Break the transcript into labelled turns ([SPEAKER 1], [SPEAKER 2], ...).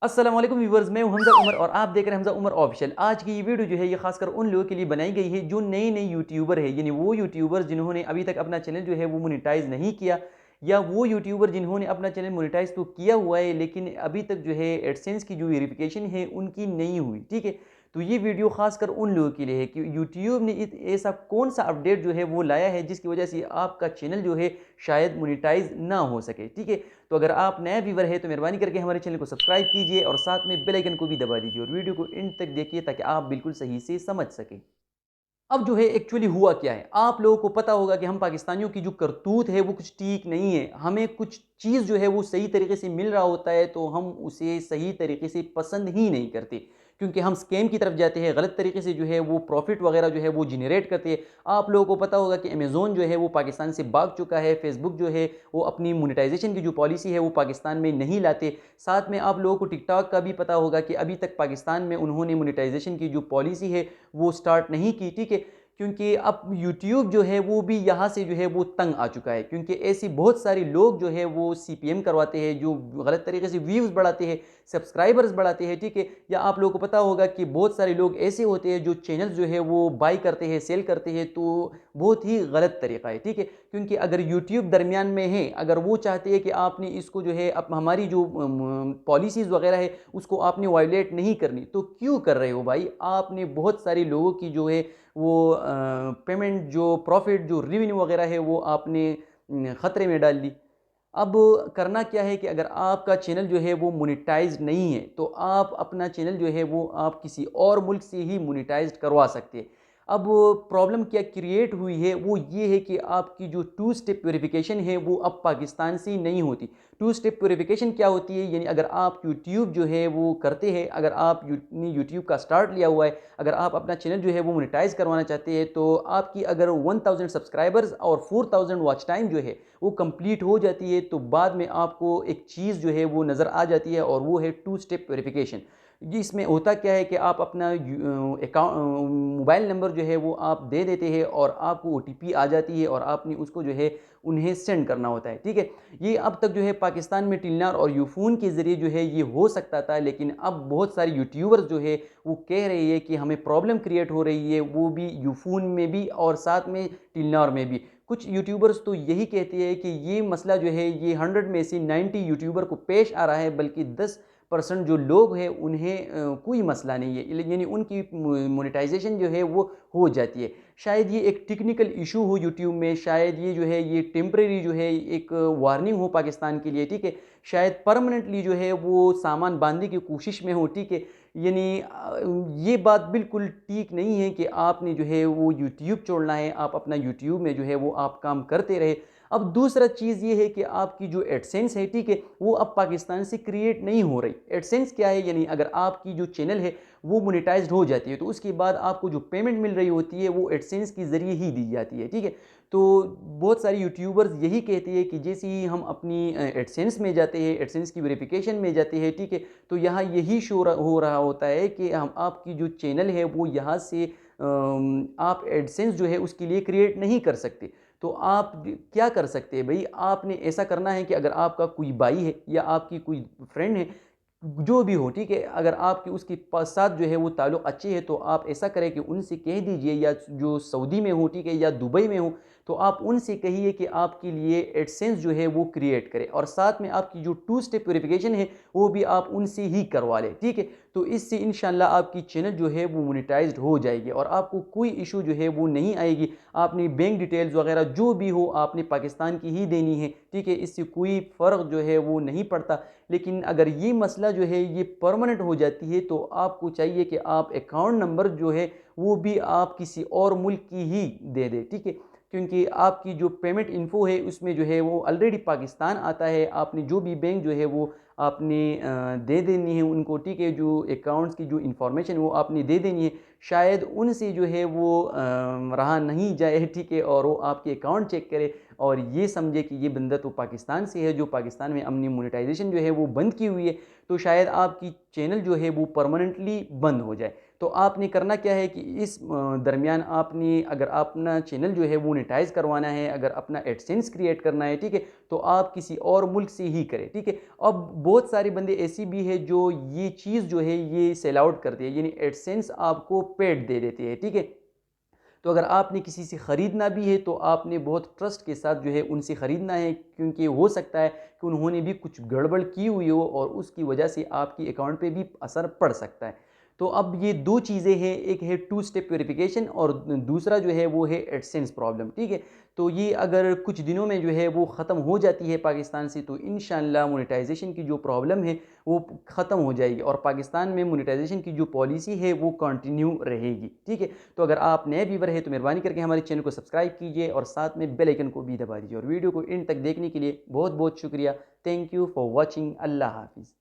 [SPEAKER 1] अस्सलाम वालेकुम व्यूवर्स, मैं हूं हमजा उमर और आप देख रहे हैं हमजा उमर ऑफिशियल। आज की ये वीडियो जो है ये खासकर उन लोगों के लिए बनाई गई है जो नए नए यूट्यूबर है, यानी वो यूट्यूबर जिन्होंने अभी तक अपना चैनल जो है वो मोनेटाइज नहीं किया, या वो यूट्यूबर जिन्होंने अपना चैनल मोनेटाइज तो किया हुआ है लेकिन अभी तक जो है एडसेंस की जो वेरिफिकेशन है उनकी नहीं हुई। ठीक है, तो ये वीडियो खासकर उन लोगों के लिए है कि यूट्यूब ने ऐसा कौन सा अपडेट जो है वो लाया है जिसकी वजह से आपका चैनल जो है शायद मोनेटाइज ना हो सके। ठीक है, तो अगर आप नया व्यूवर है तो मेहरबानी करके हमारे चैनल को सब्सक्राइब कीजिए और साथ में बेल आइकन को भी दबा दीजिए और वीडियो को एंड तक देखिए ताकि आप बिल्कुल सही से समझ सकें। अब जो है एक्चुअली हुआ क्या है, आप लोगों को पता होगा कि हम पाकिस्तानियों की जो करतूत है वो कुछ ठीक नहीं है। हमें कुछ चीज़ जो है वो सही तरीके से मिल रहा होता है तो हम उसे सही तरीके से पसंद ही नहीं करते, क्योंकि हम स्कैम की तरफ जाते हैं, गलत तरीके से जो है वो प्रॉफिट वगैरह जो है वो जनरेट करते हैं। आप लोगों को पता होगा कि अमेज़ोन जो है वो पाकिस्तान से भाग चुका है, फेसबुक जो है वो अपनी मोनेटाइजेशन की जो पॉलिसी है वो पाकिस्तान में नहीं लाते। साथ में आप लोगों को टिकटॉक का भी पता होगा कि अभी तक पाकिस्तान में उन्होंने मोनेटाइजेशन की जो पॉलिसी है वो स्टार्ट नहीं की। ठीक है, क्योंकि अब यूट्यूब जो है वो भी यहाँ से जो है वो तंग आ चुका है, क्योंकि ऐसे बहुत सारे लोग जो है वो सीपीएम करवाते हैं, जो गलत तरीके से व्यूज़ बढ़ाते हैं, सब्सक्राइबर्स बढ़ाते हैं। ठीक है, या आप लोगों को पता होगा कि बहुत सारे लोग ऐसे होते हैं जो चैनल जो है वो बाई करते हैं, सेल करते हैं, तो बहुत ही गलत तरीका है। ठीक है, क्योंकि अगर यूट्यूब दरमियान में है, अगर वो चाहते हैं कि आपने इसको जो है अब हमारी जो पॉलिसीज़ वगैरह है उसको आपने वायलेट नहीं करनी, तो क्यों कर रहे हो भाई? आपने बहुत सारे लोगों की जो है वो पेमेंट, जो प्रॉफिट, जो रेवेन्यू वगैरह है वो आपने ख़तरे में डाल दी। अब करना क्या है कि अगर आपका चैनल जो है वो मोनेटाइज्ड नहीं है तो आप अपना चैनल जो है वो आप किसी और मुल्क से ही मोनेटाइज्ड करवा सकते हैं। अब प्रॉब्लम क्या क्रिएट हुई है वो ये है कि आपकी जो टू स्टेप वेरिफिकेशन है वो अब पाकिस्तान से नहीं होती। टू स्टेप वेरिफिकेशन क्या होती है, यानी अगर आप यूट्यूब जो है वो करते हैं, अगर आप यूट्यूब का स्टार्ट लिया हुआ है, अगर आप अपना चैनल जो है वो मोनेटाइज करवाना चाहते हैं, तो आपकी अगर 1000 सब्सक्राइबर्स और 4000 वॉच टाइम जो है वो कंप्लीट हो जाती है, तो बाद में आपको एक चीज़ जो है वो नज़र आ जाती है और वो है टू स्टेप वेरिफिकेशन। जी, इसमें होता क्या है कि आप अपना अकाउंट मोबाइल नंबर जो है वो आप दे देते हैं और आपको ओटीपी आ जाती है और आपने उसको जो है उन्हें सेंड करना होता है। ठीक है, ये अब तक जो है पाकिस्तान में टिलनार और यूफोन के ज़रिए जो है ये हो सकता था, लेकिन अब बहुत सारे यूट्यूबर्स जो है वो कह रहे हैं कि हमें प्रॉब्लम क्रिएट हो रही है, वो भी यूफोन में भी और साथ में टिलनार में भी। कुछ यूट्यूबर्स तो यही कहते हैं कि ये मसला जो है ये 100 में से 90 यूट्यूबर को पेश आ रहा है, बल्कि 10% जो लोग हैं उन्हें कोई मसला नहीं है, यानी उनकी मोनेटाइजेशन जो है वो हो जाती है। शायद ये एक टेक्निकल इशू हो यूट्यूब में, शायद ये जो है ये टेम्परेरी जो है एक वार्निंग हो पाकिस्तान के लिए। ठीक है, शायद परमानेंटली जो है वो सामान बांधने की कोशिश में हो। ठीक है, यानी ये बात बिल्कुल ठीक नहीं है कि आपने जो है वो यूट्यूब छोड़ना है, आप अपना यूट्यूब में जो है वो आप काम करते रहे। अब दूसरा चीज़ ये है कि आपकी जो एडसेंस है, ठीक है, वो अब पाकिस्तान से क्रिएट नहीं हो रही। एडसेंस क्या है, यानी अगर आपकी जो चैनल है वो मोनेटाइज्ड हो जाती है तो उसके बाद आपको जो पेमेंट मिल रही होती है वो एडसेंस के ज़रिए ही दी जाती है। ठीक है, तो बहुत सारे यूट्यूबर्स यही कहते हैं कि जैसे ही हम अपनी एडसेंस में जाते हैं, एडसेंस की वेरिफिकेशन में जाते हैं, ठीक है, तो यहाँ यही शो हो रहा होता है कि हम आपकी जो चैनल है वो यहाँ से आप एडसेंस जो है उसके लिए क्रिएट नहीं कर सकते। तो आप क्या कर सकते हैं भाई? आपने ऐसा करना है कि अगर आपका कोई भाई है या आपकी कोई फ्रेंड है, जो भी हो, ठीक है, अगर आपके उसके पास साथ जो है वो ताल्लुक़ अच्छे हैं तो आप ऐसा करें कि उनसे कह दीजिए, या जो सऊदी में हो, ठीक है, या दुबई में हो, तो आप उनसे कहिए कि आपके लिए एडसेंस जो है वो क्रिएट करें और साथ में आपकी जो टू स्टेप वेरिफिकेशन है वो भी आप उनसे ही करवा लें। ठीक है, तो इससे इंशाल्लाह आपकी चैनल जो है वो मोनेटाइज्ड हो जाएगी और आपको कोई इशू जो है वो नहीं आएगी। आपने बैंक डिटेल्स वगैरह जो भी हो आपने पाकिस्तान की ही देनी है। ठीक है, इससे कोई फ़र्क जो है वो नहीं पड़ता। लेकिन अगर ये मसला जो है ये परमानेंट हो जाती है तो आपको चाहिए कि आप अकाउंट नंबर जो है वो भी आप किसी और मुल्क की ही दे दें। ठीक है, क्योंकि आपकी जो पेमेंट इन्फो है उसमें जो है वो ऑलरेडी पाकिस्तान आता है। आपने जो भी बैंक जो है वो आपने दे देनी है उनको। ठीक है, जो अकाउंट्स की जो इंफॉर्मेशन वो आपने दे देनी है। शायद उनसे जो है वो रहा नहीं जाए, ठीक है, और वो आपके अकाउंट चेक करे और ये समझे कि ये बंदा तो पाकिस्तान से है, जो पाकिस्तान में हमने मोनेटाइजेशन जो है वो बंद की हुई है, तो शायद आपकी चैनल जो है वो परमानेंटली बंद हो जाए। तो आपने करना क्या है कि इस दरमियान आपने अगर अपना चैनल जो है वो मोनेटाइज करवाना है, अगर अपना एडसेंस क्रिएट करना है, ठीक है, तो आप किसी और मुल्क से ही करें, ठीक है। अब बहुत सारे बंदे ऐसी भी है जो ये चीज़ जो है ये सेल आउट करते हैं, यानी एडसेंस आपको पेड दे देते हैं, ठीक है। तो अगर आपने किसी से ख़रीदना भी है तो आपने बहुत ट्रस्ट के साथ जो है उनसे ख़रीदना है, क्योंकि हो सकता है कि उन्होंने भी कुछ गड़बड़ की हुई हो और उसकी वजह से आपकी अकाउंट पे भी असर पड़ सकता है। तो अब ये दो चीज़ें हैं, एक है टू स्टेप वेरिफिकेशन और दूसरा जो है वो है एडसेंस प्रॉब्लम, ठीक है। तो ये अगर कुछ दिनों में जो है वो ख़त्म हो जाती है पाकिस्तान से, तो इंशाल्लाह मोनेटाइजेशन की जो प्रॉब्लम है वो ख़त्म हो जाएगी और पाकिस्तान में मोनेटाइजेशन की जो पॉलिसी है वो कंटिन्यू रहेगी, ठीक है। तो अगर आप नए व्यूवर हैं तो मेहरबानी करके हमारे चैनल को सब्सक्राइब कीजिए और साथ में बेल आइकन को भी दबा दीजिए और वीडियो को एंड तक देखने के लिए बहुत बहुत शुक्रिया। Thank you for watching. अल्लाह हाफिज़।